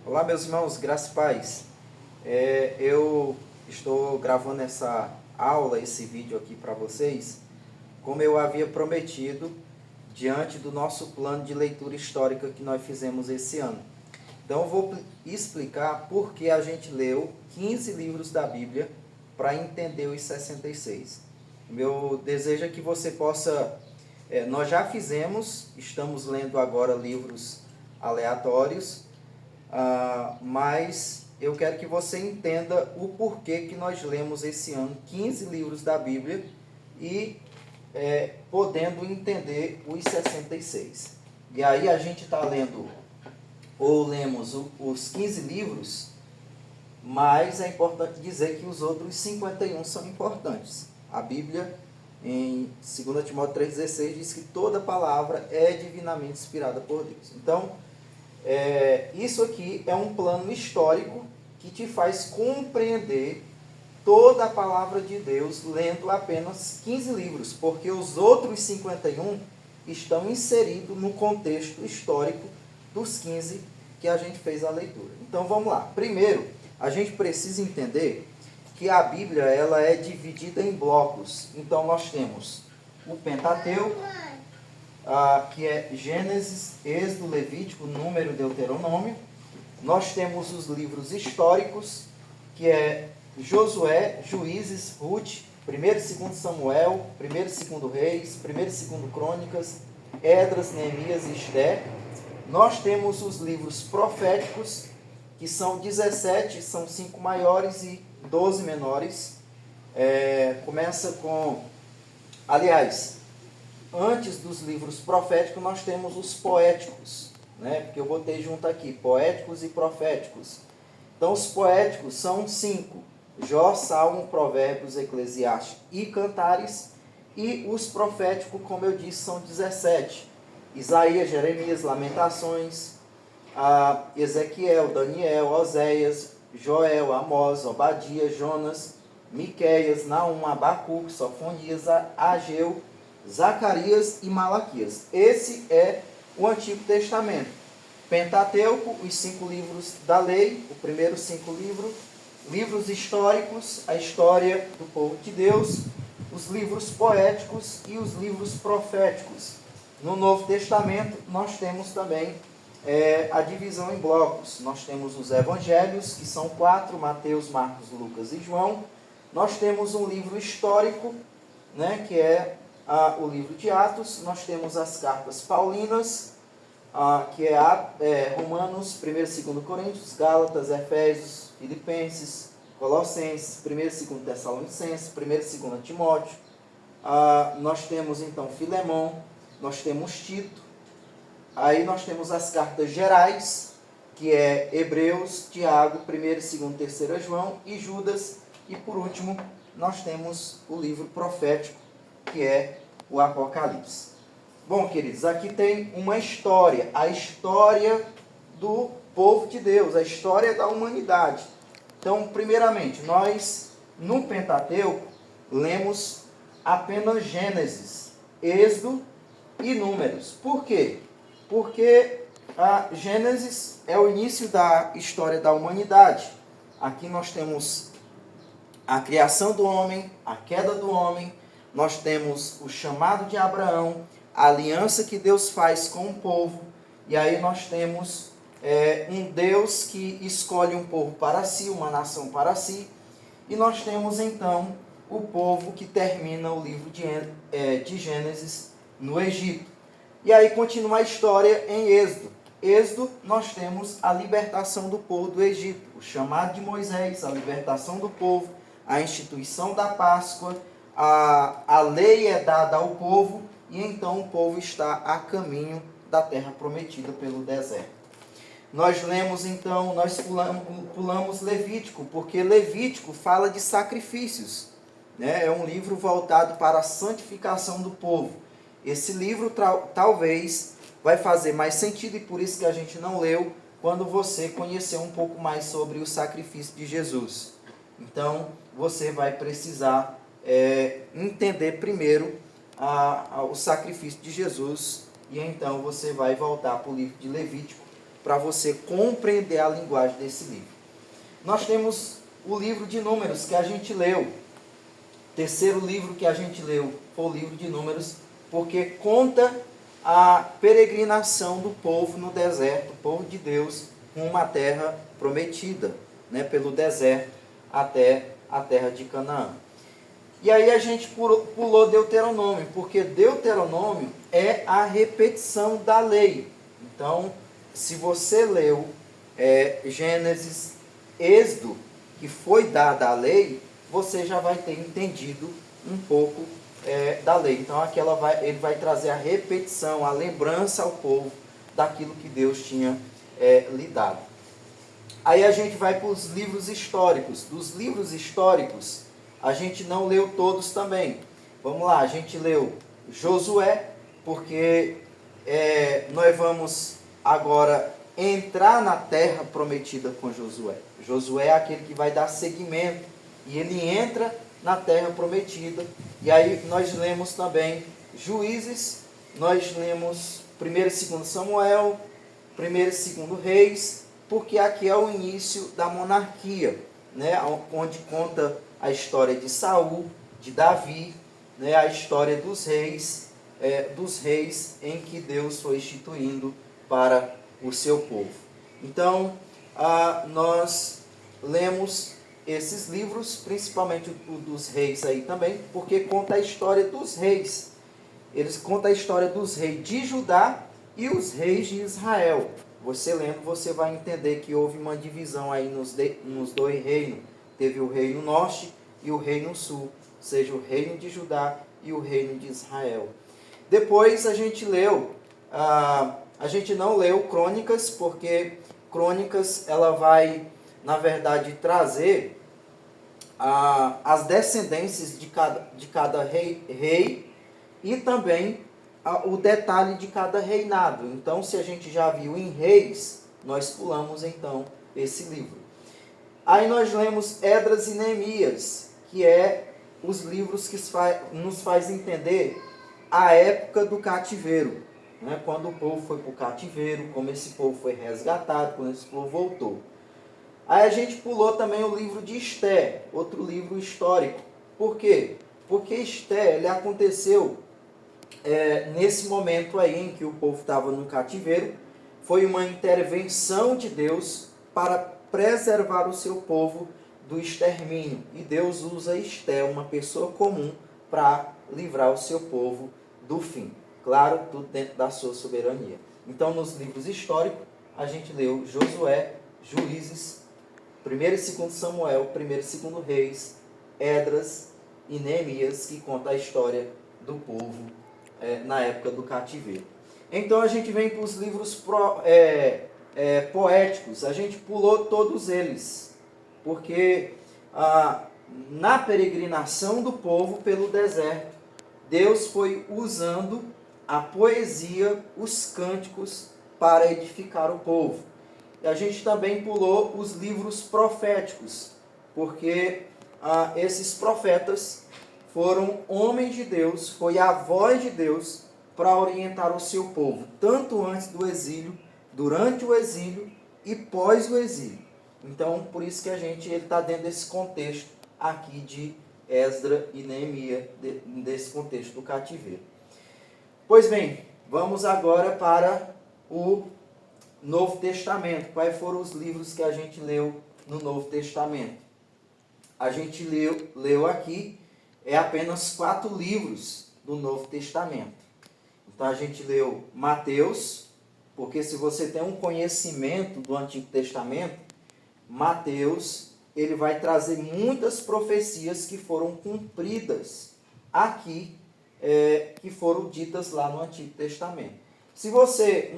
Olá, meus irmãos, graça e paz. Eu estou gravando essa aula, esse vídeo aqui para vocês, como eu havia prometido, diante do nosso plano de leitura histórica que nós fizemos esse ano. Então, eu vou explicar por que a gente leu 15 livros da Bíblia para entender os 66. O meu desejo é que você possa... nós já fizemos, estamos lendo agora livros aleatórios, mas eu quero que você entenda o porquê que nós lemos esse ano 15 livros da Bíblia e podendo entender os 66. E aí a gente está lendo, ou lemos os 15 livros, mas é importante dizer que os outros 51 são importantes. A Bíblia, em 2 Timóteo 3,16, diz que toda palavra é divinamente inspirada por Deus. Então, isso aqui é um plano histórico que te faz compreender toda a palavra de Deus lendo apenas 15 livros, porque os outros 51 estão inseridos no contexto histórico dos 15 que a gente fez a leitura. Então vamos lá. Primeiro, a gente precisa entender que a Bíblia ela é dividida em blocos. Então nós temos o Pentateuco, que é Gênesis, Êxodo, Levítico, Número, Deuteronômio. Nós temos os livros históricos, que é Josué, Juízes, Ruth, 1º e 2º Samuel, 1º e 2º Reis, 1º e 2º Crônicas, Esdras, Neemias e Esté. Nós temos os livros proféticos, que são 17, são 5 maiores e 12 menores. Começa com... Aliás, antes dos livros proféticos, nós temos os poéticos, né? Porque eu botei junto aqui, poéticos e proféticos. Então, os poéticos são 5. Jó, Salmo, Provérbios, Eclesiastes e Cantares. E os proféticos, como eu disse, são 17. Isaías, Jeremias, Lamentações, Ezequiel, Daniel, Oséias, Joel, Amós, Obadias, Jonas, Miqueias, Naum, Abacuque, Sofonias, Ageu, Zacarias e Malaquias. Esse é o Antigo Testamento. Pentateuco, os 5 livros da lei, o primeiro 5 livros. Livros históricos, a história do povo de Deus. Os livros poéticos e os livros proféticos. No Novo Testamento, nós temos também a divisão em blocos. Nós temos os evangelhos, que são 4, Mateus, Marcos, Lucas e João. Nós temos um livro histórico, né, que é o livro de Atos. Nós temos as cartas paulinas, que é Romanos, 1º e 2º Coríntios, Gálatas, Efésios, Filipenses, Colossenses, 1º e 2º Tessalonicenses, 1º e 2º Timóteo. Nós temos então Filemão, nós temos Tito. Aí nós temos as cartas gerais, que é Hebreus, Tiago, 1º, 2º, 3º João e Judas. E por último, nós temos o livro profético, que é o Apocalipse. Bom, queridos, aqui tem uma história, a história do povo de Deus, a história da humanidade. Então, primeiramente, nós, no Pentateuco, lemos apenas Gênesis, Êxodo e Números. Por quê? Porque a Gênesis é o início da história da humanidade. Aqui nós temos a criação do homem, a queda do homem, nós temos o chamado de Abraão, a aliança que Deus faz com o povo, e aí nós temos um Deus que escolhe um povo para si, uma nação para si, e nós temos então o povo que termina o livro de Gênesis no Egito. E aí continua a história em Êxodo. Êxodo, nós temos a libertação do povo do Egito, o chamado de Moisés, a libertação do povo, a instituição da Páscoa, a lei é dada ao povo, e então o povo está a caminho da terra prometida pelo deserto. Nós lemos então, nós pulamos Levítico, porque Levítico fala de sacrifícios, né? É um livro voltado para a santificação do povo. Esse livro talvez vai fazer mais sentido, e por isso que a gente não leu, quando você conhecer um pouco mais sobre o sacrifício de Jesus. Então, você vai precisar entender primeiro o sacrifício de Jesus, e então você vai voltar para o livro de Levítico para você compreender a linguagem desse livro. Nós temos o livro de Números que a gente leu. O terceiro livro que a gente leu foi o livro de Números, porque conta a peregrinação do povo no deserto, o povo de Deus, rumo à terra prometida, né, pelo deserto até a terra de Canaã. E aí a gente pulou Deuteronômio, porque Deuteronômio é a repetição da lei. Então, se você leu Gênesis, Êxodo, que foi dada a lei, você já vai ter entendido um pouco da lei. Então, aqui ele vai trazer a repetição, a lembrança ao povo daquilo que Deus tinha lhe dado. Aí a gente vai para os livros históricos. Dos livros históricos, a gente não leu todos também. Vamos lá, a gente leu Josué, porque nós vamos agora entrar na terra prometida com Josué. Josué é aquele que vai dar seguimento, e ele entra na terra prometida. E aí nós lemos também Juízes, nós lemos 1 e 2 Samuel, 1 e 2 Reis, porque aqui é o início da monarquia, né, onde conta a história de Saul, de Davi, né, a história dos reis em que Deus foi instituindo para o seu povo. Então, nós lemos esses livros, principalmente o dos reis aí também, porque conta a história dos reis. Eles contam a história dos reis de Judá e os reis de Israel. Você lendo, você vai entender que houve uma divisão aí nos dois reinos. Teve o reino norte e o reino sul, ou seja, o reino de Judá e o reino de Israel. Depois a gente leu, a gente não leu Crônicas, porque Crônicas ela vai, na verdade, trazer as descendências de cada rei e também o detalhe de cada reinado. Então, se a gente já viu em Reis, nós pulamos então esse livro. Aí nós lemos Esdras e Neemias, que é os livros que nos faz entender a época do cativeiro, né? Quando o povo foi para o cativeiro, como esse povo foi resgatado, quando esse povo voltou. Aí a gente pulou também o livro de Esté, outro livro histórico. Por quê? Porque Esté, ele aconteceu nesse momento aí em que o povo estava no cativeiro. Foi uma intervenção de Deus para preservar o seu povo do extermínio. E Deus usa Esté, uma pessoa comum, para livrar o seu povo do fim. Claro, tudo dentro da sua soberania. Então, nos livros históricos, a gente leu Josué, Juízes, 1 e 2 Samuel, 1 e 2 Reis, Esdras e Neemias, que conta a história do povo na época do cativeiro. Então a gente vem para os livros poéticos. A gente pulou todos eles, porque na peregrinação do povo pelo deserto, Deus foi usando a poesia, os cânticos, para edificar o povo. E a gente também pulou os livros proféticos, porque esses profetas foram homens de Deus, foi a voz de Deus para orientar o seu povo, tanto antes do exílio, durante o exílio e pós o exílio. Então, por isso que ele está dentro desse contexto aqui de Esdras e Neemias, desse contexto do cativeiro. Pois bem, vamos agora para o Novo Testamento. Quais foram os livros que a gente leu no Novo Testamento? A gente leu aqui apenas 4 livros do Novo Testamento. Então a gente leu Mateus, porque se você tem um conhecimento do Antigo Testamento, Mateus, ele vai trazer muitas profecias que foram cumpridas aqui, que foram ditas lá no Antigo Testamento.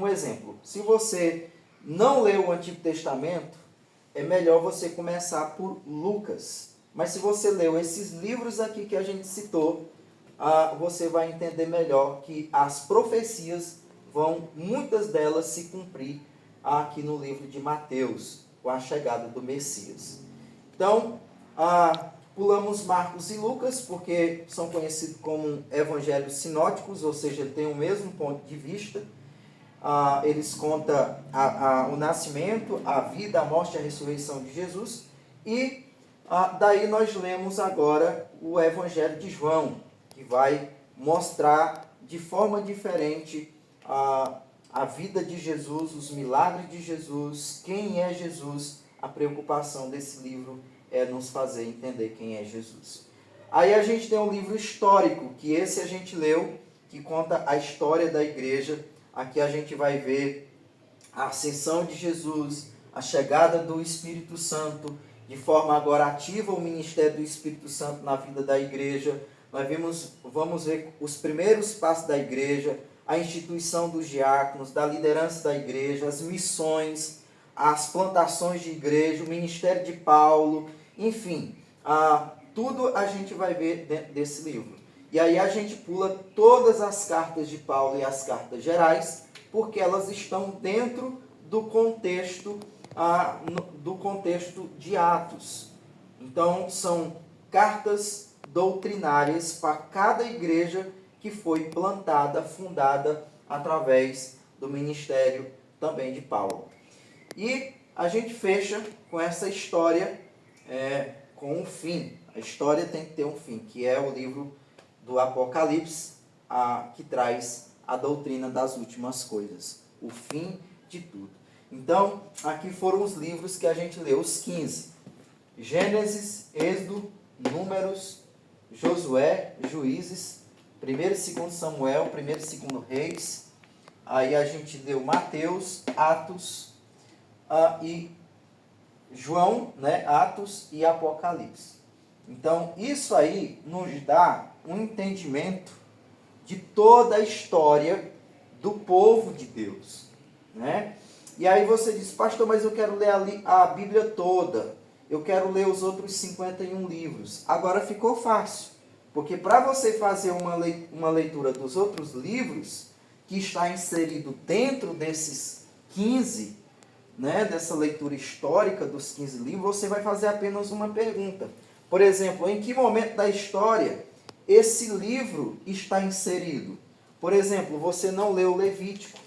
Um exemplo, se você não leu o Antigo Testamento, é melhor você começar por Lucas. Mas se você leu esses livros aqui que a gente citou, você vai entender melhor que as profecias muitas delas se cumprir aqui no livro de Mateus, com a chegada do Messias. Então, pulamos Marcos e Lucas, porque são conhecidos como evangelhos sinóticos, ou seja, têm o mesmo ponto de vista. eles contam o nascimento, a vida, a morte e a ressurreição de Jesus. E daí nós lemos agora o Evangelho de João, que vai mostrar de forma diferente a vida de Jesus, os milagres de Jesus, quem é Jesus. A preocupação desse livro é nos fazer entender quem é Jesus. Aí a gente tem um livro histórico, que esse a gente leu, que conta a história da igreja. Aqui a gente vai ver a ascensão de Jesus, a chegada do Espírito Santo, de forma agora ativa o ministério do Espírito Santo na vida da igreja. Nós vamos ver os primeiros passos da igreja, a instituição dos diáconos, da liderança da igreja, as missões, as plantações de igreja, o ministério de Paulo, enfim, tudo a gente vai ver dentro desse livro. E aí a gente pula todas as cartas de Paulo e as cartas gerais, porque elas estão dentro do contexto de Atos. Então, são cartas doutrinárias para cada igreja que foi plantada, fundada através do ministério também de Paulo. E a gente fecha com essa história com um fim. A história tem que ter um fim, que é o livro do Apocalipse, que traz a doutrina das últimas coisas, o fim de tudo. Então, aqui foram os livros que a gente leu, os 15. Gênesis, Êxodo, Números, Josué, Juízes, 1º e 2º Samuel, 1º e 2º Reis. Aí a gente leu Mateus, Atos e João, né? Atos e Apocalipse. Então, isso aí nos dá um entendimento de toda a história do povo de Deus, né? E aí você diz, pastor, mas eu quero ler a Bíblia toda, eu quero ler os outros 51 livros. Agora ficou fácil, porque para você fazer uma leitura dos outros livros, que está inserido dentro desses 15, né, dessa leitura histórica dos 15 livros, você vai fazer apenas uma pergunta. Por exemplo, em que momento da história esse livro está inserido? Por exemplo, você não leu Levítico.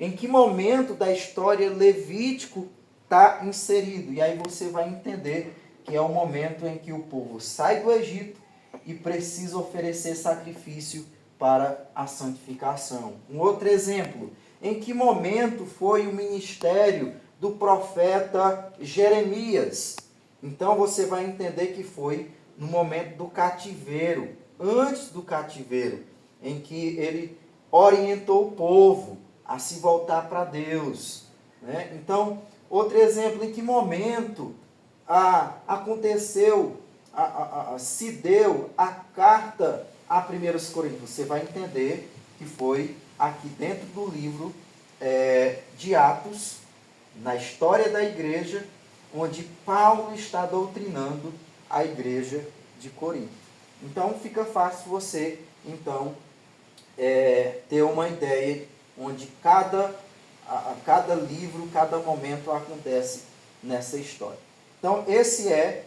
Em que momento da história Levítico está inserido? E aí você vai entender que é o momento em que o povo sai do Egito e precisa oferecer sacrifício para a santificação. Um outro exemplo, em que momento foi o ministério do profeta Jeremias? Então você vai entender que foi no momento do cativeiro, antes do cativeiro, em que ele orientou o povo a se voltar para Deus, né? Então, outro exemplo, em que momento se deu a carta a 1 Coríntios? Você vai entender que foi aqui dentro do livro de Atos, na história da igreja, onde Paulo está doutrinando a igreja de Corinto. Então fica fácil você ter uma ideia onde cada livro, cada momento acontece nessa história. Então esse é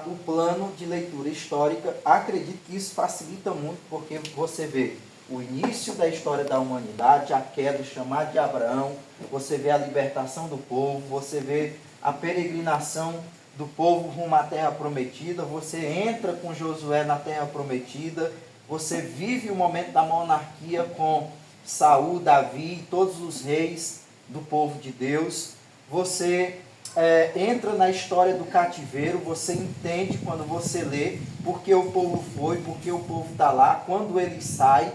o plano de leitura histórica. Acredito que isso facilita muito, porque você vê o início da história da humanidade, a queda, o chamado de Abraão, você vê a libertação do povo, você vê a peregrinação do povo rumo à terra prometida, você entra com Josué na terra prometida, você vive o momento da monarquia com Saul, Davi e todos os reis do povo de Deus, você entra na história do cativeiro, você entende quando você lê porque o povo foi, porque o povo está lá, quando ele sai,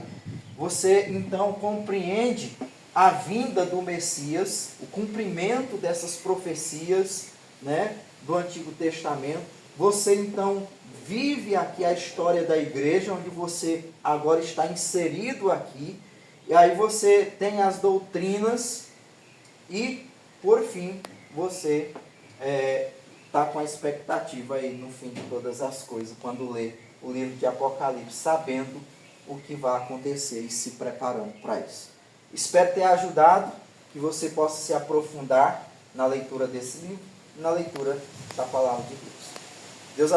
você então compreende a vinda do Messias, o cumprimento dessas profecias, né, do Antigo Testamento. Você então vive aqui a história da igreja, onde você agora está inserido aqui, e aí você tem as doutrinas e, por fim, você está com a expectativa aí no fim de todas as coisas, quando lê o livro de Apocalipse, sabendo o que vai acontecer e se preparando para isso. Espero ter ajudado, que você possa se aprofundar na leitura desse livro, na leitura da Palavra de Deus.